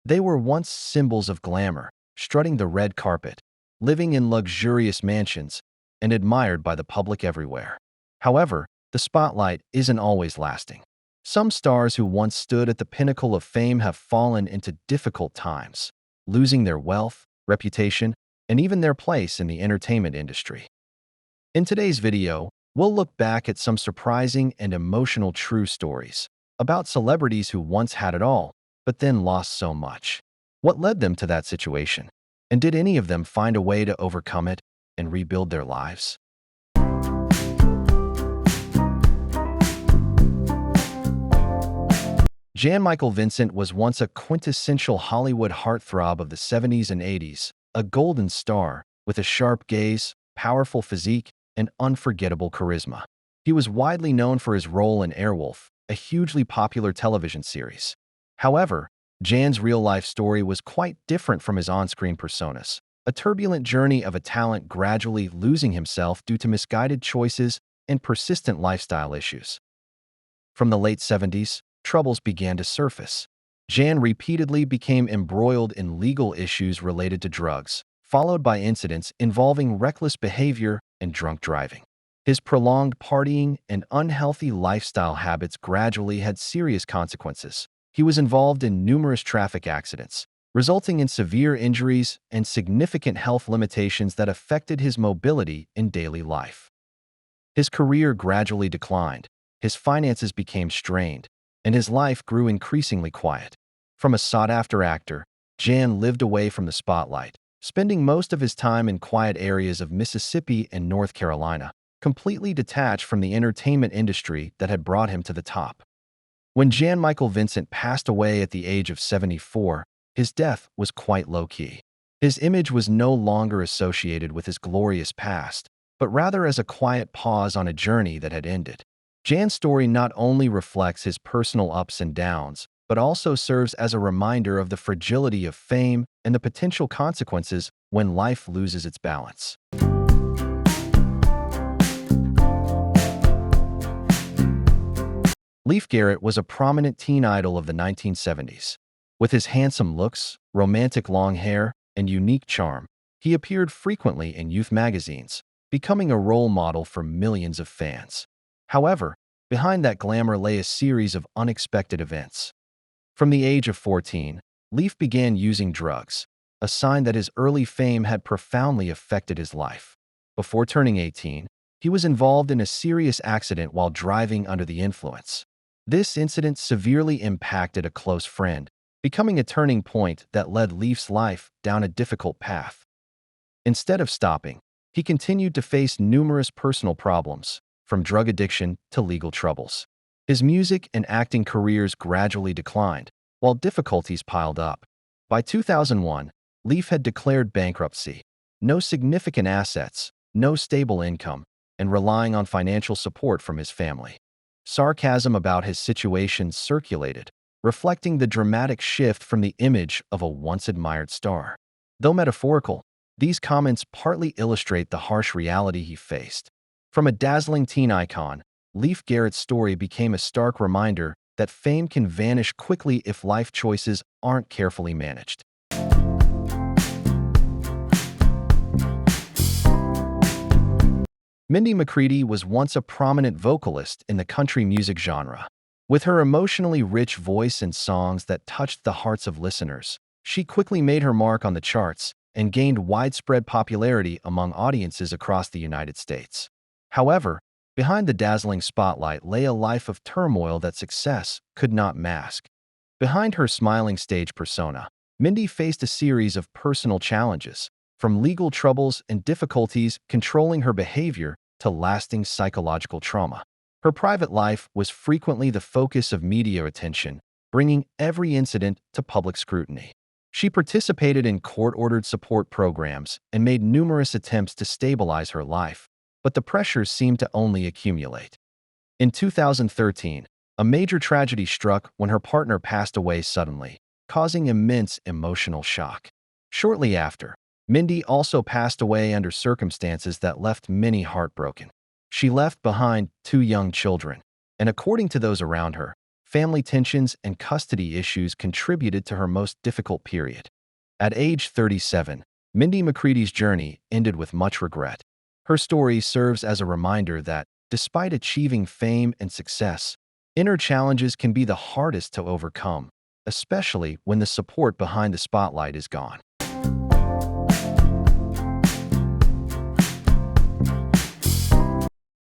They were once symbols of glamour, strutting the red carpet, living in luxurious mansions, and admired by the public everywhere. However, the spotlight isn't always lasting. Some stars who once stood at the pinnacle of fame have fallen into difficult times, losing their wealth, reputation, and even their place in the entertainment industry. In today's video, we'll look back at some surprising and emotional true stories about celebrities who once had it all, but then lost so much. What led them to that situation? And did any of them find a way to overcome it and rebuild their lives? Jan Michael Vincent was once a quintessential Hollywood heartthrob of the 70s and 80s, a golden star with a sharp gaze, powerful physique, and unforgettable charisma. He was widely known for his role in Airwolf, a hugely popular television series. However, Jan's real-life story was quite different from his on-screen personas, a turbulent journey of a talent gradually losing himself due to misguided choices and persistent lifestyle issues. From the late 70s, troubles began to surface. Jan repeatedly became embroiled in legal issues related to drugs, followed by incidents involving reckless behavior and drunk driving. His prolonged partying and unhealthy lifestyle habits gradually had serious consequences. He was involved in numerous traffic accidents, resulting in severe injuries and significant health limitations that affected his mobility in daily life. His career gradually declined, his finances became strained, and his life grew increasingly quiet. From a sought-after actor, Jan lived away from the spotlight, spending most of his time in quiet areas of Mississippi and North Carolina, completely detached from the entertainment industry that had brought him to the top. When Jan Michael Vincent passed away at the age of 74, his death was quite low-key. His image was no longer associated with his glorious past, but rather as a quiet pause on a journey that had ended. Jan's story not only reflects his personal ups and downs, but also serves as a reminder of the fragility of fame and the potential consequences when life loses its balance. Leif Garrett was a prominent teen idol of the 1970s. With his handsome looks, romantic long hair, and unique charm, he appeared frequently in youth magazines, becoming a role model for millions of fans. However, behind that glamour lay a series of unexpected events. From the age of 14, Leif began using drugs, a sign that his early fame had profoundly affected his life. Before turning 18, he was involved in a serious accident while driving under the influence. This incident severely impacted a close friend, becoming a turning point that led Leif's life down a difficult path. Instead of stopping, he continued to face numerous personal problems, from drug addiction to legal troubles. His music and acting careers gradually declined, while difficulties piled up. By 2001, Leif had declared bankruptcy, no significant assets, no stable income, and relying on financial support from his family. Sarcasm about his situation circulated, reflecting the dramatic shift from the image of a once-admired star. Though metaphorical, these comments partly illustrate the harsh reality he faced. From a dazzling teen icon, Leif Garrett's story became a stark reminder that fame can vanish quickly if life choices aren't carefully managed. Mindy McCready was once a prominent vocalist in the country music genre. With her emotionally rich voice and songs that touched the hearts of listeners, she quickly made her mark on the charts and gained widespread popularity among audiences across the United States. However, behind the dazzling spotlight lay a life of turmoil that success could not mask. Behind her smiling stage persona, Mindy faced a series of personal challenges, from legal troubles and difficulties controlling her behavior to lasting psychological trauma. Her private life was frequently the focus of media attention, bringing every incident to public scrutiny. She participated in court-ordered support programs and made numerous attempts to stabilize her life, but the pressures seemed to only accumulate. In 2013, a major tragedy struck when her partner passed away suddenly, causing immense emotional shock. Shortly after, Mindy also passed away under circumstances that left many heartbroken. She left behind 2 young children, and according to those around her, family tensions and custody issues contributed to her most difficult period. At age 37, Mindy McCready's journey ended with much regret. Her story serves as a reminder that, despite achieving fame and success, inner challenges can be the hardest to overcome, especially when the support behind the spotlight is gone.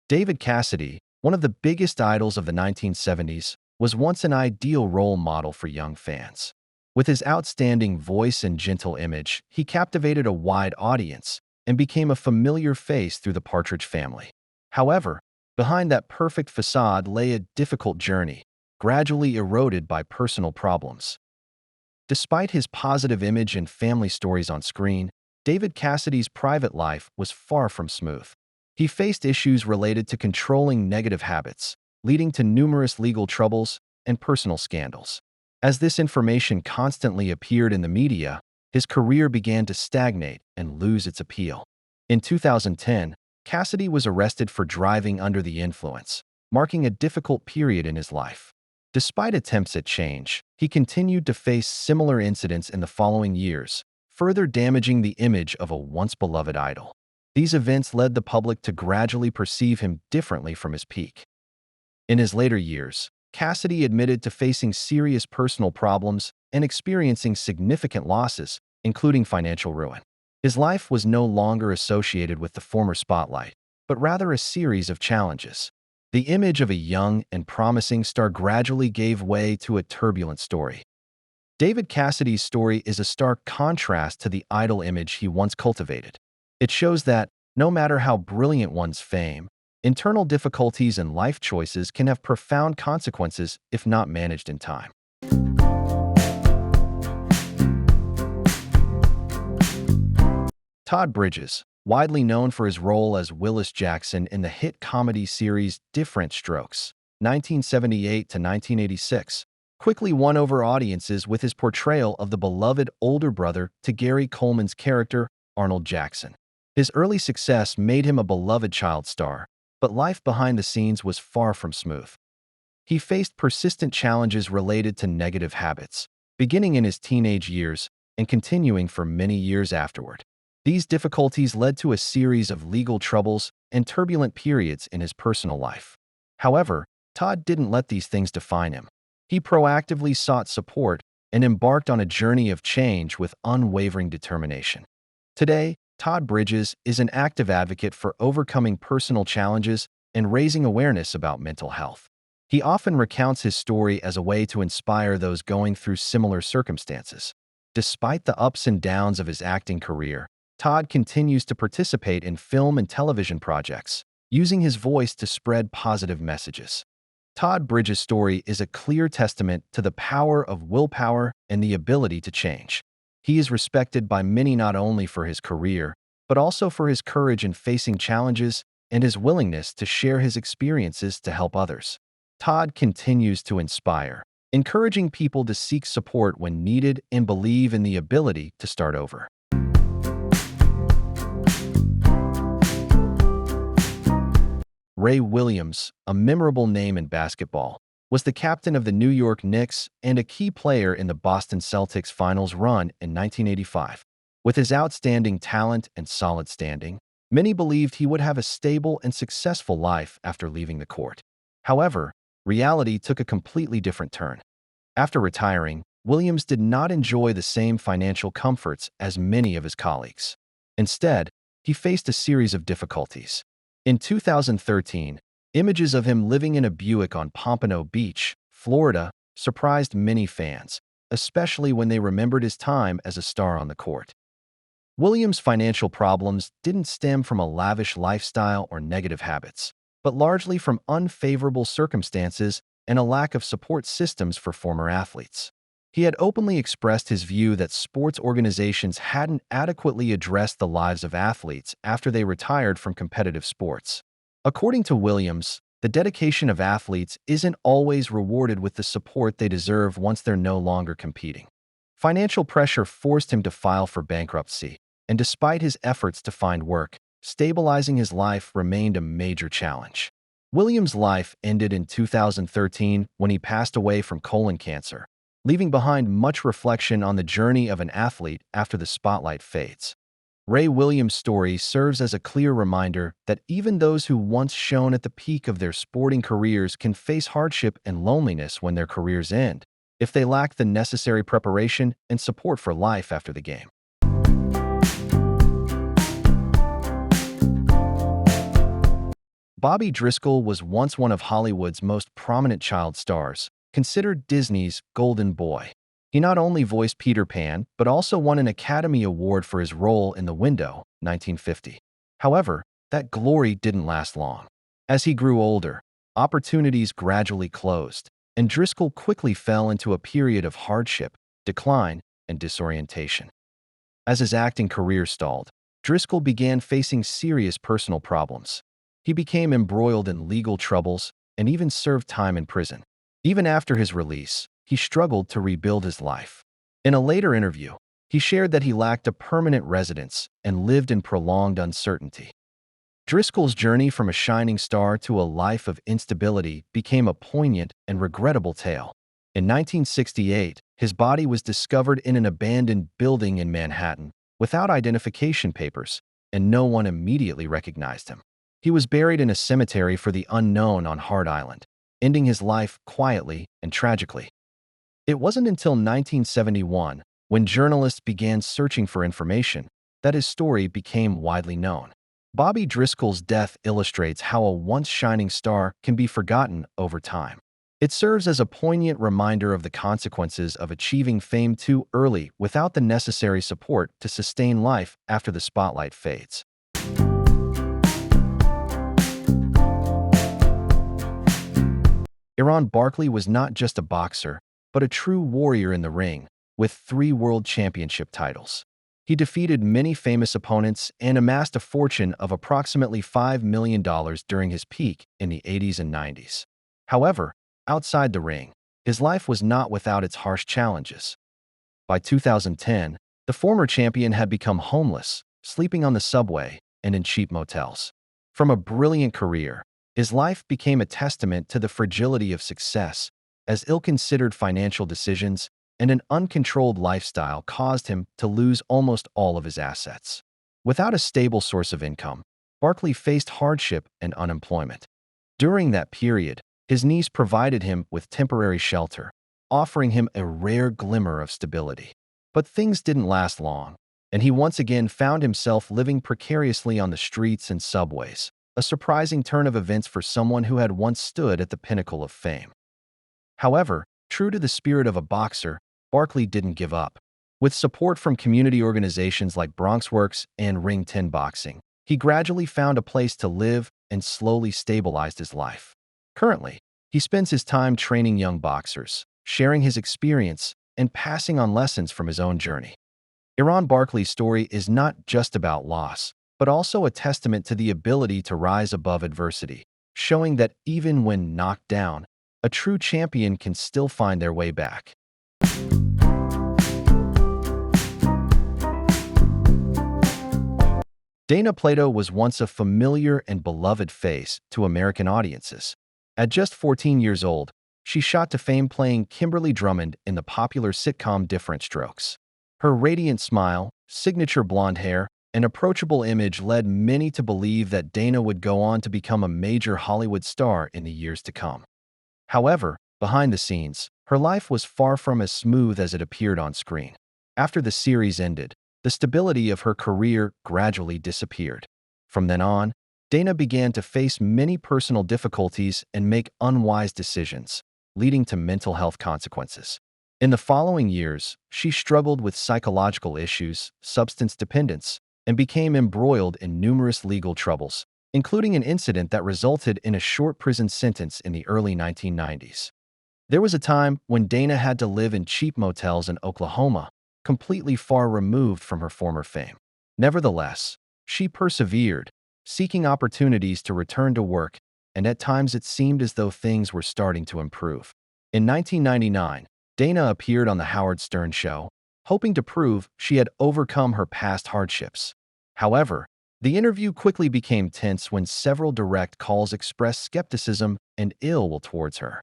David Cassidy, one of the biggest idols of the 1970s, was once an ideal role model for young fans. With his outstanding voice and gentle image, he captivated a wide audience and became a familiar face through the Partridge Family. However, behind that perfect facade lay a difficult journey, gradually eroded by personal problems. Despite his positive image and family stories on screen, David Cassidy's private life was far from smooth. He faced issues related to controlling negative habits, leading to numerous legal troubles and personal scandals. As this information constantly appeared in the media, his career began to stagnate and lose its appeal. In 2010, Cassidy was arrested for driving under the influence, marking a difficult period in his life. Despite attempts at change, he continued to face similar incidents in the following years, further damaging the image of a once beloved idol. These events led the public to gradually perceive him differently from his peak. In his later years, Cassidy admitted to facing serious personal problems and experiencing significant losses, including financial ruin. His life was no longer associated with the former spotlight, but rather a series of challenges. The image of a young and promising star gradually gave way to a turbulent story. David Cassidy's story is a stark contrast to the idol image he once cultivated. It shows that, no matter how brilliant one's fame, internal difficulties and life choices can have profound consequences if not managed in time. Todd Bridges, widely known for his role as Willis Jackson in the hit comedy series Different Strokes, 1978 to 1986, quickly won over audiences with his portrayal of the beloved older brother to Gary Coleman's character, Arnold Jackson. His early success made him a beloved child star, but life behind the scenes was far from smooth. He faced persistent challenges related to negative habits, beginning in his teenage years and continuing for many years afterward. These difficulties led to a series of legal troubles and turbulent periods in his personal life. However, Todd didn't let these things define him. He proactively sought support and embarked on a journey of change with unwavering determination. Today, Todd Bridges is an active advocate for overcoming personal challenges and raising awareness about mental health. He often recounts his story as a way to inspire those going through similar circumstances. Despite the ups and downs of his acting career, Todd continues to participate in film and television projects, using his voice to spread positive messages. Todd Bridges' story is a clear testament to the power of willpower and the ability to change. He is respected by many not only for his career, but also for his courage in facing challenges and his willingness to share his experiences to help others. Todd continues to inspire, encouraging people to seek support when needed and believe in the ability to start over. Ray Williams, a memorable name in basketball, was the captain of the New York Knicks and a key player in the Boston Celtics finals run in 1985. With his outstanding talent and solid standing, many believed he would have a stable and successful life after leaving the court. However, reality took a completely different turn. After retiring, Williams did not enjoy the same financial comforts as many of his colleagues. Instead, he faced a series of difficulties. In 2013, images of him living in a Buick on Pompano Beach, Florida, surprised many fans, especially when they remembered his time as a star on the court. Williams' financial problems didn't stem from a lavish lifestyle or negative habits, but largely from unfavorable circumstances and a lack of support systems for former athletes. He had openly expressed his view that sports organizations hadn't adequately addressed the lives of athletes after they retired from competitive sports. According to Williams, the dedication of athletes isn't always rewarded with the support they deserve once they're no longer competing. Financial pressure forced him to file for bankruptcy, and despite his efforts to find work, stabilizing his life remained a major challenge. Williams' life ended in 2013 when he passed away from colon cancer, leaving behind much reflection on the journey of an athlete after the spotlight fades. Ray Williams' story serves as a clear reminder that even those who once shone at the peak of their sporting careers can face hardship and loneliness when their careers end, if they lack the necessary preparation and support for life after the game. Bobby Driscoll was once one of Hollywood's most prominent child stars, considered Disney's golden boy. He not only voiced Peter Pan, but also won an Academy Award for his role in The Window, 1950. However, that glory didn't last long. As he grew older, opportunities gradually closed, and Driscoll quickly fell into a period of hardship, decline, and disorientation. As his acting career stalled, Driscoll began facing serious personal problems. He became embroiled in legal troubles and even served time in prison. Even after his release, he struggled to rebuild his life. In a later interview, he shared that he lacked a permanent residence and lived in prolonged uncertainty. Driscoll's journey from a shining star to a life of instability became a poignant and regrettable tale. In 1968, his body was discovered in an abandoned building in Manhattan without identification papers, and no one immediately recognized him. He was buried in a cemetery for the unknown on Hart Island, ending his life quietly and tragically. It wasn't until 1971, when journalists began searching for information, that his story became widely known. Bobby Driscoll's death illustrates how a once shining star can be forgotten over time. It serves as a poignant reminder of the consequences of achieving fame too early without the necessary support to sustain life after the spotlight fades. Aaron Barkley was not just a boxer, but a true warrior in the ring, with 3 world championship titles. He defeated many famous opponents and amassed a fortune of approximately $5 million during his peak in the 80s and 90s. However, outside the ring, his life was not without its harsh challenges. By 2010, the former champion had become homeless, sleeping on the subway and in cheap motels. From a brilliant career, his life became a testament to the fragility of success, as ill-considered financial decisions and an uncontrolled lifestyle caused him to lose almost all of his assets. Without a stable source of income, Barkley faced hardship and unemployment. During that period, his niece provided him with temporary shelter, offering him a rare glimmer of stability. But things didn't last long, and he once again found himself living precariously on the streets and subways, a surprising turn of events for someone who had once stood at the pinnacle of fame. However, true to the spirit of a boxer, Barkley didn't give up. With support from community organizations like Bronxworks and Ring 10 Boxing, he gradually found a place to live and slowly stabilized his life. Currently, he spends his time training young boxers, sharing his experience, and passing on lessons from his own journey. Aaron Barkley's story is not just about loss, but also a testament to the ability to rise above adversity, showing that even when knocked down, a true champion can still find their way back. Dana Plato was once a familiar and beloved face to American audiences. At just 14 years old, she shot to fame playing Kimberly Drummond in the popular sitcom Different Strokes. Her radiant smile, signature blonde hair, and approachable image led many to believe that Dana would go on to become a major Hollywood star in the years to come. However, behind the scenes, her life was far from as smooth as it appeared on screen. After the series ended, the stability of her career gradually disappeared. From then on, Dana began to face many personal difficulties and make unwise decisions, leading to mental health consequences. In the following years, she struggled with psychological issues, substance dependence, and became embroiled in numerous legal troubles, including an incident that resulted in a short prison sentence in the early 1990s. There was a time when Dana had to live in cheap motels in Oklahoma, completely far removed from her former fame. Nevertheless, she persevered, seeking opportunities to return to work, and at times it seemed as though things were starting to improve. In 1999, Dana appeared on The Howard Stern Show, hoping to prove she had overcome her past hardships. However, The interview quickly became tense when several direct calls expressed skepticism and ill will towards her.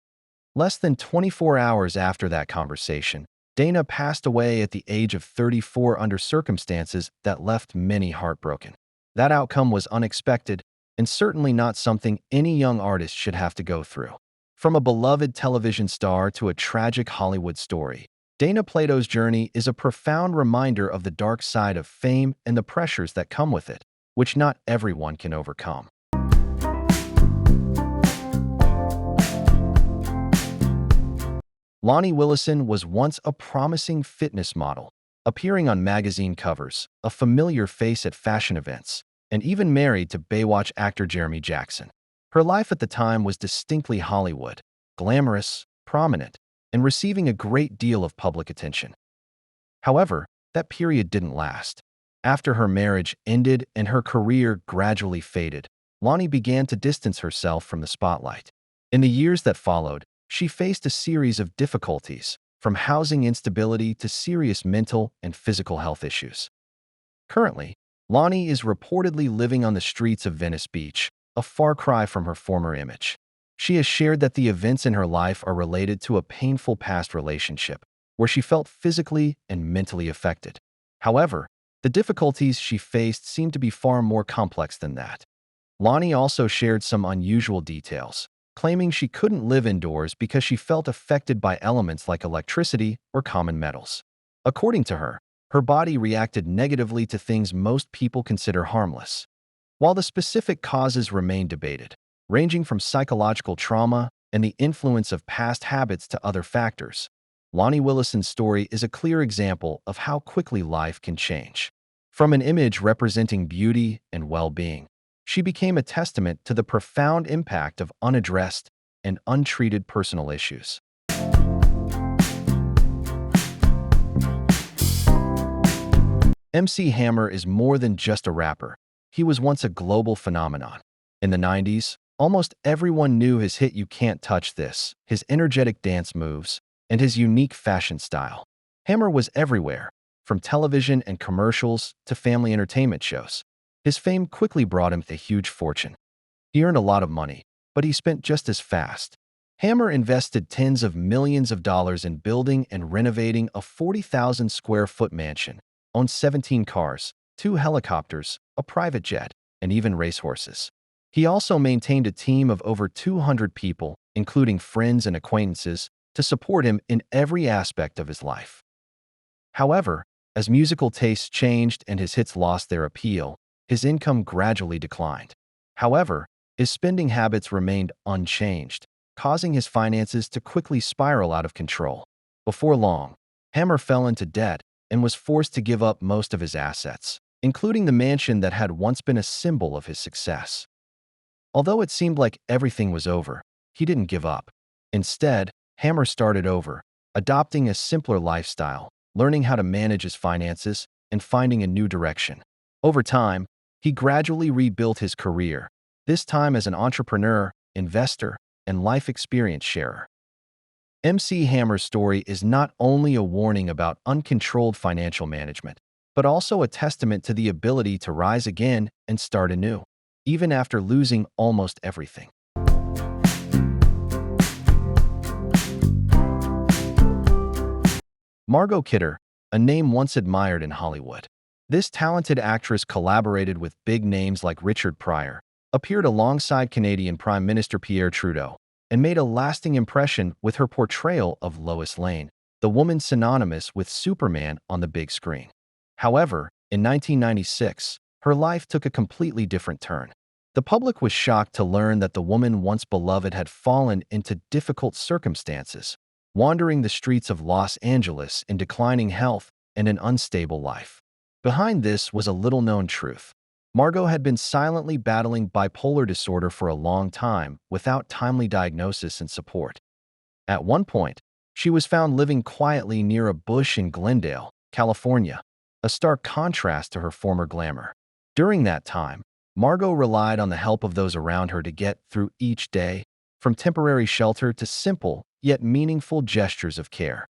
Less than 24 hours after that conversation, Dana passed away at the age of 34 under circumstances that left many heartbroken. That outcome was unexpected and certainly not something any young artist should have to go through. From a beloved television star to a tragic Hollywood story, Dana Plato's journey is a profound reminder of the dark side of fame and the pressures that come with it, which not everyone can overcome. Lonnie Willison was once a promising fitness model, appearing on magazine covers, a familiar face at fashion events, and even married to Baywatch actor Jeremy Jackson. Her life at the time was distinctly Hollywood, glamorous, prominent, and receiving a great deal of public attention. However, that period didn't last. After her marriage ended and her career gradually faded, Lonnie began to distance herself from the spotlight. In the years that followed, she faced a series of difficulties, from housing instability to serious mental and physical health issues. Currently, Lonnie is reportedly living on the streets of Venice Beach, a far cry from her former image. She has shared that the events in her life are related to a painful past relationship, where she felt physically and mentally affected. However, the difficulties she faced seem to be far more complex than that. Lonnie also shared some unusual details, claiming she couldn't live indoors because she felt affected by elements like electricity or common metals. According to her, her body reacted negatively to things most people consider harmless. While the specific causes remain debated, ranging from psychological trauma and the influence of past habits to other factors, Lonnie Willison's story is a clear example of how quickly life can change. From an image representing beauty and well-being, she became a testament to the profound impact of unaddressed and untreated personal issues. MC Hammer is more than just a rapper. He was once a global phenomenon. In the 90s, almost everyone knew his hit "You Can't Touch This," his energetic dance moves, and his unique fashion style. Hammer was everywhere, from television and commercials to family entertainment shows. His fame quickly brought him a huge fortune. He earned a lot of money, but he spent just as fast. Hammer invested tens of millions of dollars in building and renovating a 40,000 square foot mansion, owned 17 cars, 2 helicopters, a private jet, and even racehorses. He also maintained a team of over 200 people, including friends and acquaintances, to support him in every aspect of his life. However, as musical tastes changed and his hits lost their appeal, his income gradually declined. However, his spending habits remained unchanged, causing his finances to quickly spiral out of control. Before long, Hammer fell into debt and was forced to give up most of his assets, including the mansion that had once been a symbol of his success. Although it seemed like everything was over, he didn't give up. Instead, Hammer started over, adopting a simpler lifestyle, learning how to manage his finances, and finding a new direction. Over time, he gradually rebuilt his career, this time as an entrepreneur, investor, and life experience sharer. MC Hammer's story is not only a warning about uncontrolled financial management, but also a testament to the ability to rise again and start anew, even after losing almost everything. Margot Kidder, a name once admired in Hollywood. This talented actress collaborated with big names like Richard Pryor, appeared alongside Canadian Prime Minister Pierre Trudeau, and made a lasting impression with her portrayal of Lois Lane, the woman synonymous with Superman on the big screen. However, in 1996, her life took a completely different turn. The public was shocked to learn that the woman once beloved had fallen into difficult circumstances, wandering the streets of Los Angeles in declining health and an unstable life. Behind this was a little-known truth. Margot had been silently battling bipolar disorder for a long time without timely diagnosis and support. At one point, she was found living quietly near a bush in Glendale, California, a stark contrast to her former glamour. During that time, Margot relied on the help of those around her to get through each day, from temporary shelter to simple yet meaningful gestures of care.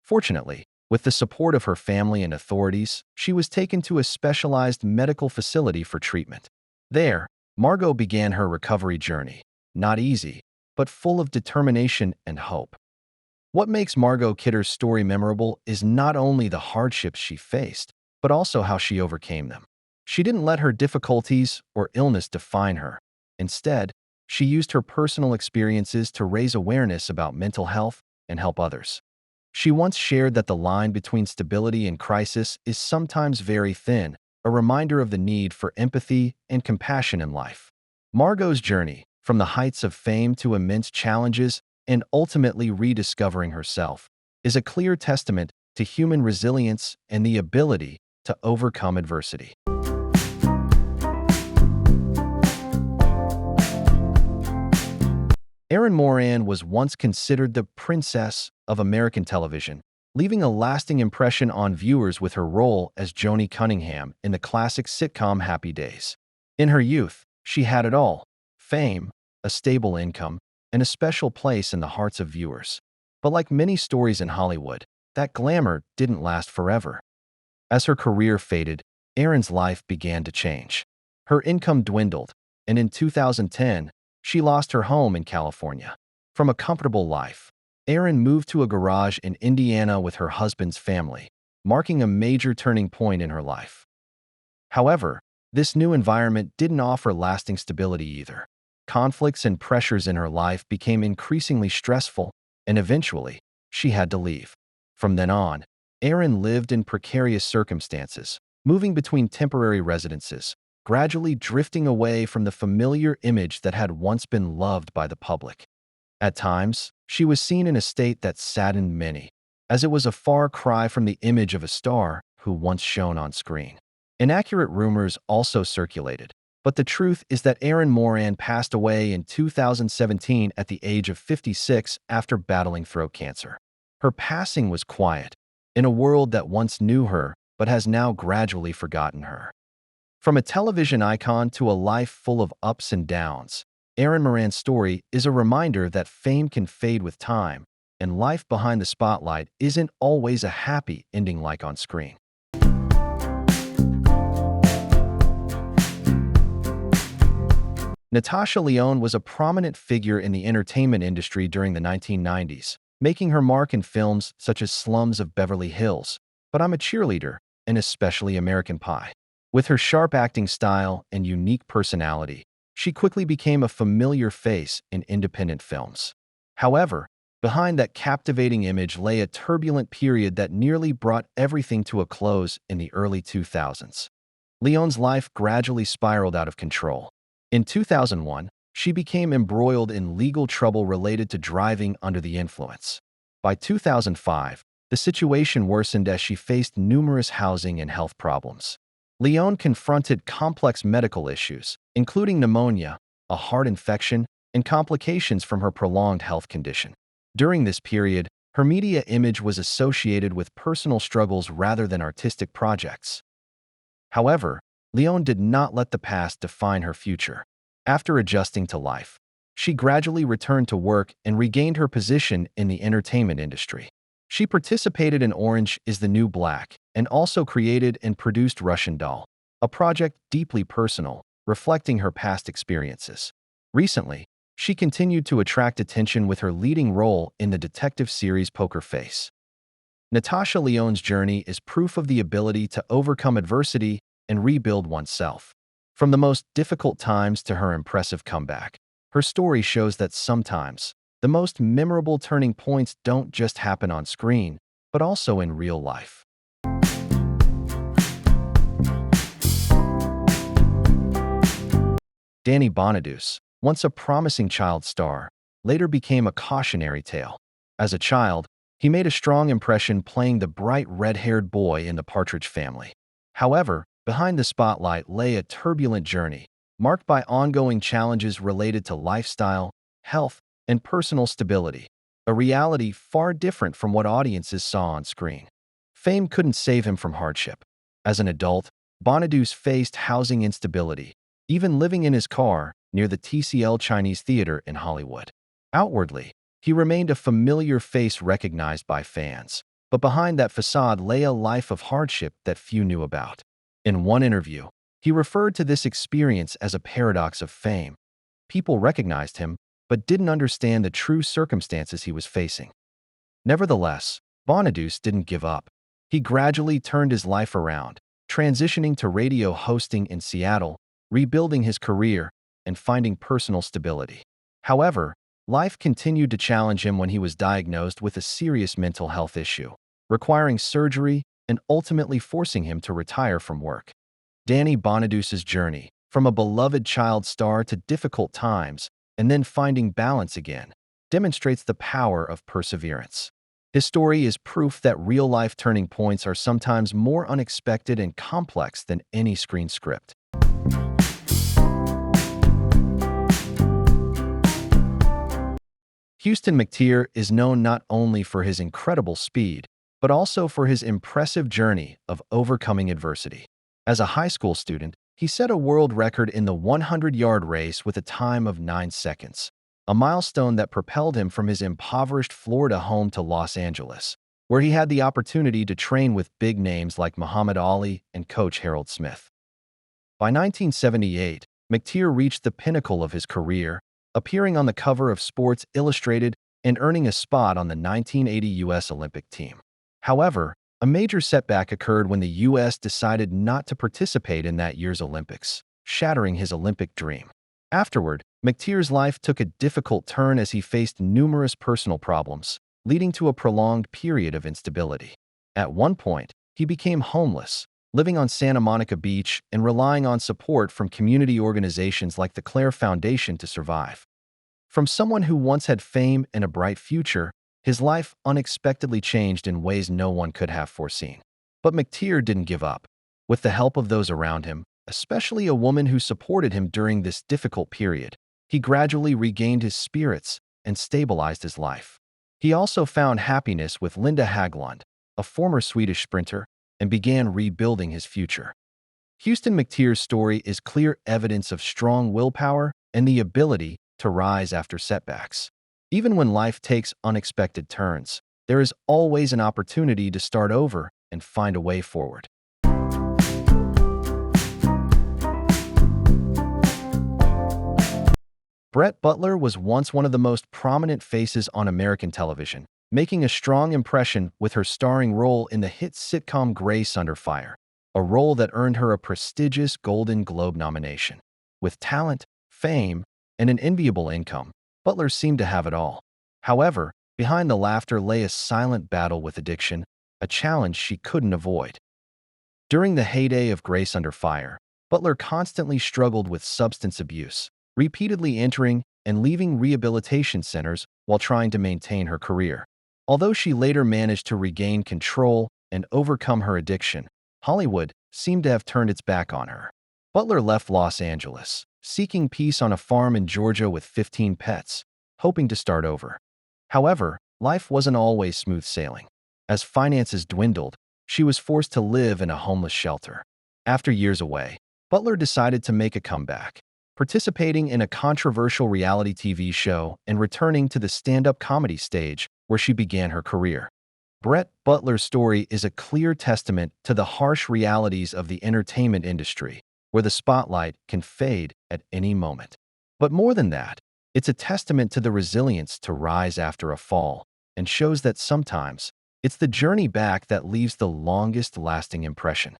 Fortunately, With the support of her family and authorities, she was taken to a specialized medical facility for treatment. There, Margot began her recovery journey. Not easy, but full of determination and hope. What makes Margot Kidder's story memorable is not only the hardships she faced, but also how she overcame them. She didn't let her difficulties or illness define her. Instead, she used her personal experiences to raise awareness about mental health and help others. She once shared that the line between stability and crisis is sometimes very thin, a reminder of the need for empathy and compassion in life. Margot's journey, from the heights of fame to immense challenges and ultimately rediscovering herself, is a clear testament to human resilience and the ability to overcome adversity. Erin Moran was once considered the princess of American television, leaving a lasting impression on viewers with her role as Joni Cunningham in the classic sitcom Happy Days. In her youth, she had it all: fame, a stable income, and a special place in the hearts of viewers. But like many stories in Hollywood, that glamour didn't last forever. As her career faded, Erin's life began to change. Her income dwindled, and in 2010, she lost her home in California. From a comfortable life, Erin moved to a garage in Indiana with her husband's family, marking a major turning point in her life. However, this new environment didn't offer lasting stability either. Conflicts and pressures in her life became increasingly stressful, and eventually, she had to leave. From then on, Erin lived in precarious circumstances, moving between temporary residences, gradually drifting away from the familiar image that had once been loved by the public. At times, she was seen in a state that saddened many, as it was a far cry from the image of a star who once shone on screen. Inaccurate rumors also circulated, but the truth is that Erin Moran passed away in 2017 at the age of 56 after battling throat cancer. Her passing was quiet, in a world that once knew her but has now gradually forgotten her. From a television icon to a life full of ups and downs, Erin Moran's story is a reminder that fame can fade with time, and life behind the spotlight isn't always a happy ending like on screen. Natasha Lyonne was a prominent figure in the entertainment industry during the 1990s, making her mark in films such as Slums of Beverly Hills, But I'm a Cheerleader, and especially American Pie. With her sharp acting style and unique personality, she quickly became a familiar face in independent films. However, behind that captivating image lay a turbulent period that nearly brought everything to a close in the early 2000s. Lyonne's life gradually spiraled out of control. In 2001, she became embroiled in legal trouble related to driving under the influence. By 2005, the situation worsened as she faced numerous housing and health problems. Lyonne confronted complex medical issues, including pneumonia, a heart infection, and complications from her prolonged health condition. During this period, her media image was associated with personal struggles rather than artistic projects. However, Lyonne did not let the past define her future. After adjusting to life, she gradually returned to work and regained her position in the entertainment industry. She participated in Orange is the New Black and also created and produced Russian Doll, a project deeply personal, reflecting her past experiences. Recently, she continued to attract attention with her leading role in the detective series Poker Face. Natasha Lyonne's journey is proof of the ability to overcome adversity and rebuild oneself. From the most difficult times to her impressive comeback, her story shows that sometimes the most memorable turning points don't just happen on screen, but also in real life. Danny Bonaduce, once a promising child star, later became a cautionary tale. As a child, he made a strong impression playing the bright red-haired boy in The Partridge Family. However, behind the spotlight lay a turbulent journey, marked by ongoing challenges related to lifestyle, health, and personal stability, a reality far different from what audiences saw on screen. Fame couldn't save him from hardship. As an adult, Bonaduce faced housing instability, even living in his car near the TCL Chinese Theater in Hollywood. Outwardly, he remained a familiar face recognized by fans, But behind that facade lay a life of hardship that few knew about. In one interview, he referred to this experience as a paradox of fame. People recognized him, but didn't understand the true circumstances he was facing. Nevertheless, Bonaduce didn't give up. He gradually turned his life around, transitioning to radio hosting in Seattle, rebuilding his career, and finding personal stability. However, life continued to challenge him when he was diagnosed with a serious mental health issue, requiring surgery and ultimately forcing him to retire from work. Danny Bonaduce's journey, from a beloved child star to difficult times and then finding balance again, demonstrates the power of perseverance. His story is proof that real-life turning points are sometimes more unexpected and complex than any screen script. Houston McTeer is known not only for his incredible speed, but also for his impressive journey of overcoming adversity. As a high school student, he set a world record in the 100-yard race with a time of 9 seconds, a milestone that propelled him from his impoverished Florida home to Los Angeles, where he had the opportunity to train with big names like Muhammad Ali and Coach Harold Smith. By 1978, McTeer reached the pinnacle of his career, appearing on the cover of Sports Illustrated and earning a spot on the 1980 U.S. Olympic team. However, a major setback occurred when the U.S. decided not to participate in that year's Olympics, shattering his Olympic dream. Afterward, McTeer's life took a difficult turn as he faced numerous personal problems, leading to a prolonged period of instability. At one point, he became homeless, living on Santa Monica Beach and relying on support from community organizations like the Claire Foundation to survive. From someone who once had fame and a bright future, his life unexpectedly changed in ways no one could have foreseen. But McTeer didn't give up. With the help of those around him, especially a woman who supported him during this difficult period, he gradually regained his spirits and stabilized his life. He also found happiness with Linda Haglund, a former Swedish sprinter, and began rebuilding his future. Houston McTeer's story is clear evidence of strong willpower and the ability to rise after setbacks. Even when life takes unexpected turns, there is always an opportunity to start over and find a way forward. Brett Butler was once one of the most prominent faces on American television, making a strong impression with her starring role in the hit sitcom Grace Under Fire, a role that earned her a prestigious Golden Globe nomination. With talent, fame, and an enviable income, Butler seemed to have it all. However, behind the laughter lay a silent battle with addiction, a challenge she couldn't avoid. During the heyday of Grace Under Fire, Butler constantly struggled with substance abuse, repeatedly entering and leaving rehabilitation centers while trying to maintain her career. Although she later managed to regain control and overcome her addiction, Hollywood seemed to have turned its back on her. Butler left Los Angeles, seeking peace on a farm in Georgia with 15 pets, hoping to start over. However, life wasn't always smooth sailing. As finances dwindled, she was forced to live in a homeless shelter. After years away, Butler decided to make a comeback, participating in a controversial reality TV show and returning to the stand-up comedy stage where she began her career. Brett Butler's story is a clear testament to the harsh realities of the entertainment industry, where the spotlight can fade at any moment. But more than that, it's a testament to the resilience to rise after a fall and shows that sometimes it's the journey back that leaves the longest-lasting impression.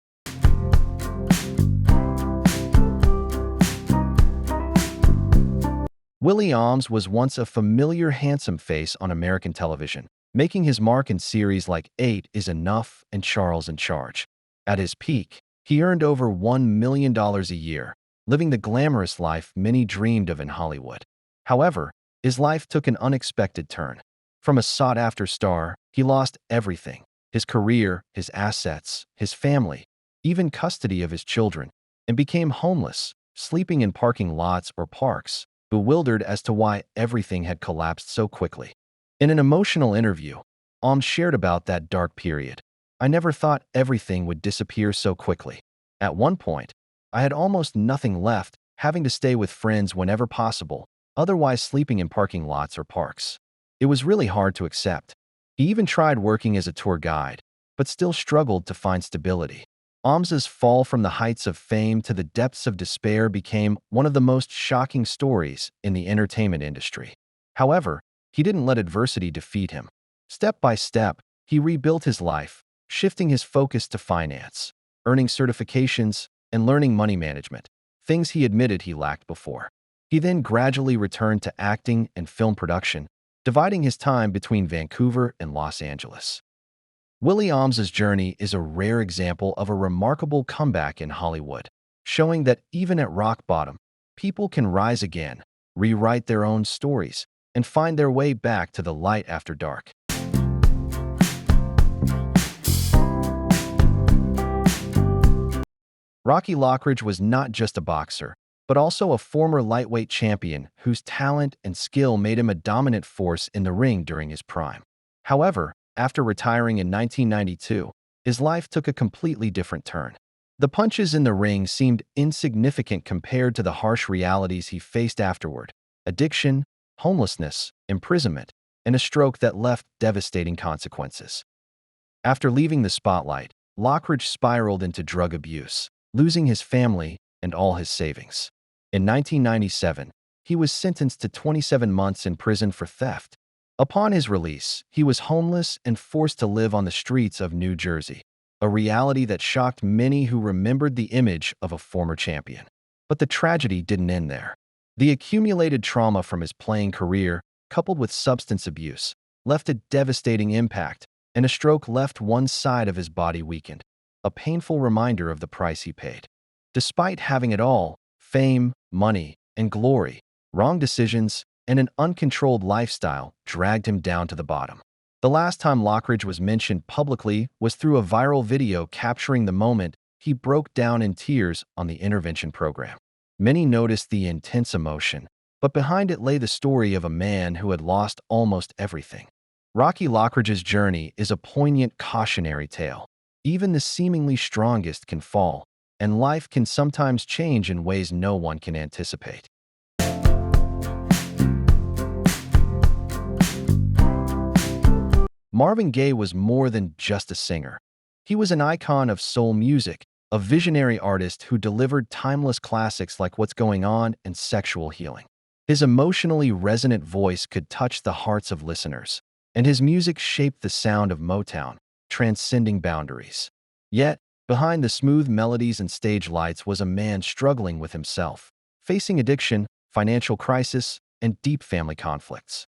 Willie Alms was once a familiar handsome face on American television, making his mark in series like 8 is Enough and Charles in Charge. At his peak, he earned over $1 million a year, living the glamorous life many dreamed of in Hollywood. However, his life took an unexpected turn. From a sought-after star, he lost everything: his career, his assets, his family, even custody of his children, and became homeless, sleeping in parking lots or parks, bewildered as to why everything had collapsed so quickly. In an emotional interview, Alms shared about that dark period. "I never thought everything would disappear so quickly. At one point, I had almost nothing left, having to stay with friends whenever possible, otherwise sleeping in parking lots or parks. It was really hard to accept. He even tried working as a tour guide, but still struggled to find stability. Amza's fall from the heights of fame to the depths of despair became one of the most shocking stories in the entertainment industry. However, he didn't let adversity defeat him. Step by step, he rebuilt his life, shifting his focus to finance, earning certifications, and learning money management, things he admitted he lacked before. He then gradually returned to acting and film production, dividing his time between Vancouver and Los Angeles. Willie Amza's journey is a rare example of a remarkable comeback in Hollywood, showing that even at rock bottom, people can rise again, rewrite their own stories, and find their way back to the light after dark. Rocky Lockridge was not just a boxer, but also a former lightweight champion whose talent and skill made him a dominant force in the ring during his prime. However, after retiring in 1992, his life took a completely different turn. The punches in the ring seemed insignificant compared to the harsh realities he faced afterward: addiction, homelessness, imprisonment, and a stroke that left devastating consequences. After leaving the spotlight, Lockridge spiraled into drug abuse, losing his family and all his savings. In 1997, he was sentenced to 27 months in prison for theft. Upon his release, he was homeless and forced to live on the streets of New Jersey, a reality that shocked many who remembered the image of a former champion. But the tragedy didn't end there. The accumulated trauma from his playing career, coupled with substance abuse, left a devastating impact, and a stroke left one side of his body weakened, a painful reminder of the price he paid. Despite having it all, fame, money, and glory, wrong decisions, and an uncontrolled lifestyle dragged him down to the bottom. The last time Lockridge was mentioned publicly was through a viral video capturing the moment he broke down in tears on the intervention program. Many noticed the intense emotion, but behind it lay the story of a man who had lost almost everything. Rocky Lockridge's journey is a poignant cautionary tale. Even the seemingly strongest can fall, and life can sometimes change in ways no one can anticipate. Marvin Gaye was more than just a singer. He was an icon of soul music, a visionary artist who delivered timeless classics like What's Going On and Sexual Healing. His emotionally resonant voice could touch the hearts of listeners, and his music shaped the sound of Motown, transcending boundaries. Yet, behind the smooth melodies and stage lights was a man struggling with himself, facing addiction, financial crisis, and deep family conflicts.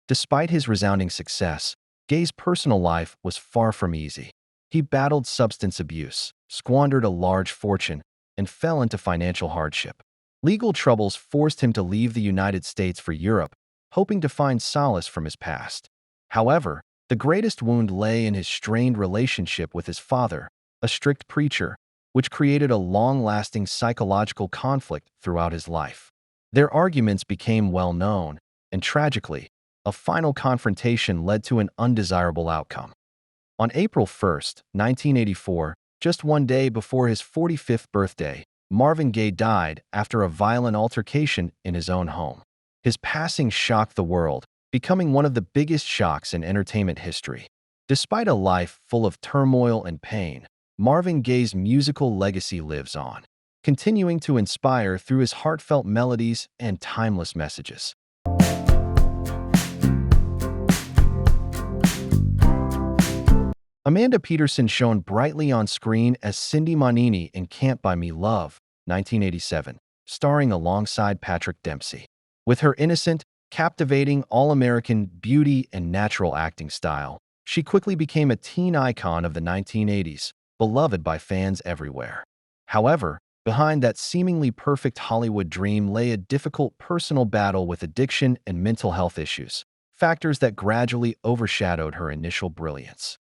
Despite his resounding success, Gaye's personal life was far from easy. He battled substance abuse, squandered a large fortune, and fell into financial hardship. Legal troubles forced him to leave the United States for Europe, hoping to find solace from his past. However, the greatest wound lay in his strained relationship with his father, a strict preacher, which created a long-lasting psychological conflict throughout his life. Their arguments became well known, and tragically, a final confrontation led to an undesirable outcome. On April 1, 1984, just one day before his 45th birthday, Marvin Gaye died after a violent altercation in his own home. His passing shocked the world, becoming one of the biggest shocks in entertainment history. Despite a life full of turmoil and pain, Marvin Gaye's musical legacy lives on, continuing to inspire through his heartfelt melodies and timeless messages. Amanda Peterson shone brightly on screen as Cindy Manini in Can't Buy Me Love, 1987, starring alongside Patrick Dempsey. With her innocent, captivating, all-American beauty and natural acting style, she quickly became a teen icon of the 1980s, beloved by fans everywhere. However, behind that seemingly perfect Hollywood dream lay a difficult personal battle with addiction and mental health issues, factors that gradually overshadowed her initial brilliance.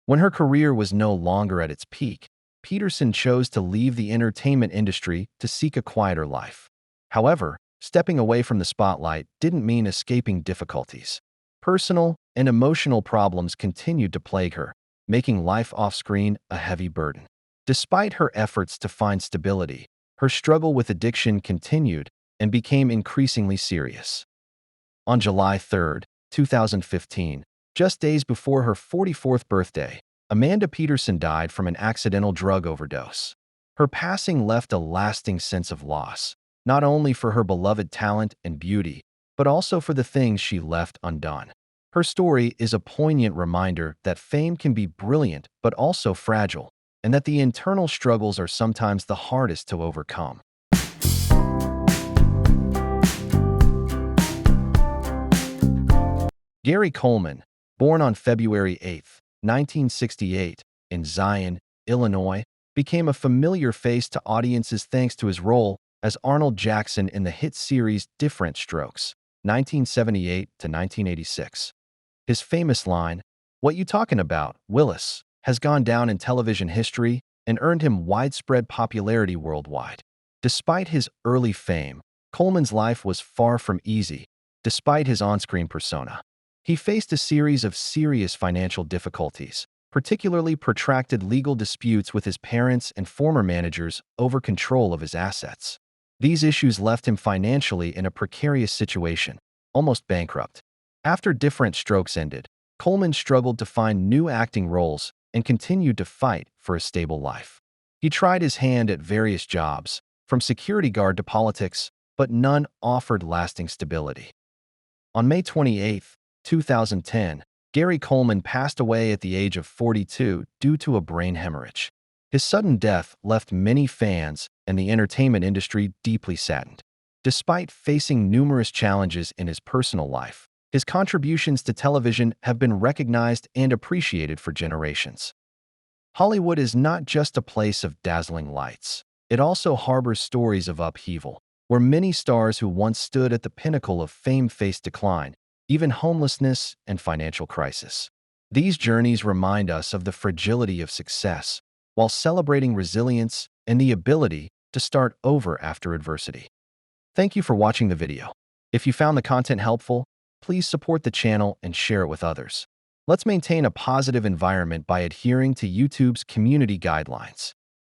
When her career was no longer at its peak, Peterson chose to leave the entertainment industry to seek a quieter life. However, stepping away from the spotlight didn't mean escaping difficulties. Personal and emotional problems continued to plague her, making life off-screen a heavy burden. Despite her efforts to find stability, her struggle with addiction continued and became increasingly serious. On July 3, 2015, Just days before her 44th birthday, Amanda Peterson died from an accidental drug overdose. Her passing left a lasting sense of loss, not only for her beloved talent and beauty, but also for the things she left undone. Her story is a poignant reminder that fame can be brilliant but also fragile, and that the internal struggles are sometimes the hardest to overcome. Gary Coleman, born on February 8, 1968, in Zion, Illinois, became a familiar face to audiences thanks to his role as Arnold Jackson in the hit series Different Strokes, 1978 to 1986. His famous line, "What you talking about, Willis?" has gone down in television history and earned him widespread popularity worldwide. Despite his early fame, Coleman's life was far from easy, despite his on-screen persona. He faced a series of serious financial difficulties, particularly protracted legal disputes with his parents and former managers over control of his assets. These issues left him financially in a precarious situation, almost bankrupt. After Different Strokes ended, Coleman struggled to find new acting roles and continued to fight for a stable life. He tried his hand at various jobs, from security guard to politics, but none offered lasting stability. On May 28, 2010, Gary Coleman passed away at the age of 42 due to a brain hemorrhage. His sudden death left many fans and the entertainment industry deeply saddened. Despite facing numerous challenges in his personal life, his contributions to television have been recognized and appreciated for generations. Hollywood is not just a place of dazzling lights. It also harbors stories of upheaval, where many stars who once stood at the pinnacle of fame faced decline, even homelessness and financial crisis. These journeys remind us of the fragility of success, while celebrating resilience and the ability to start over after adversity. Thank you for watching the video. If you found the content helpful, please support the channel and share it with others. Let's maintain a positive environment by adhering to YouTube's community guidelines.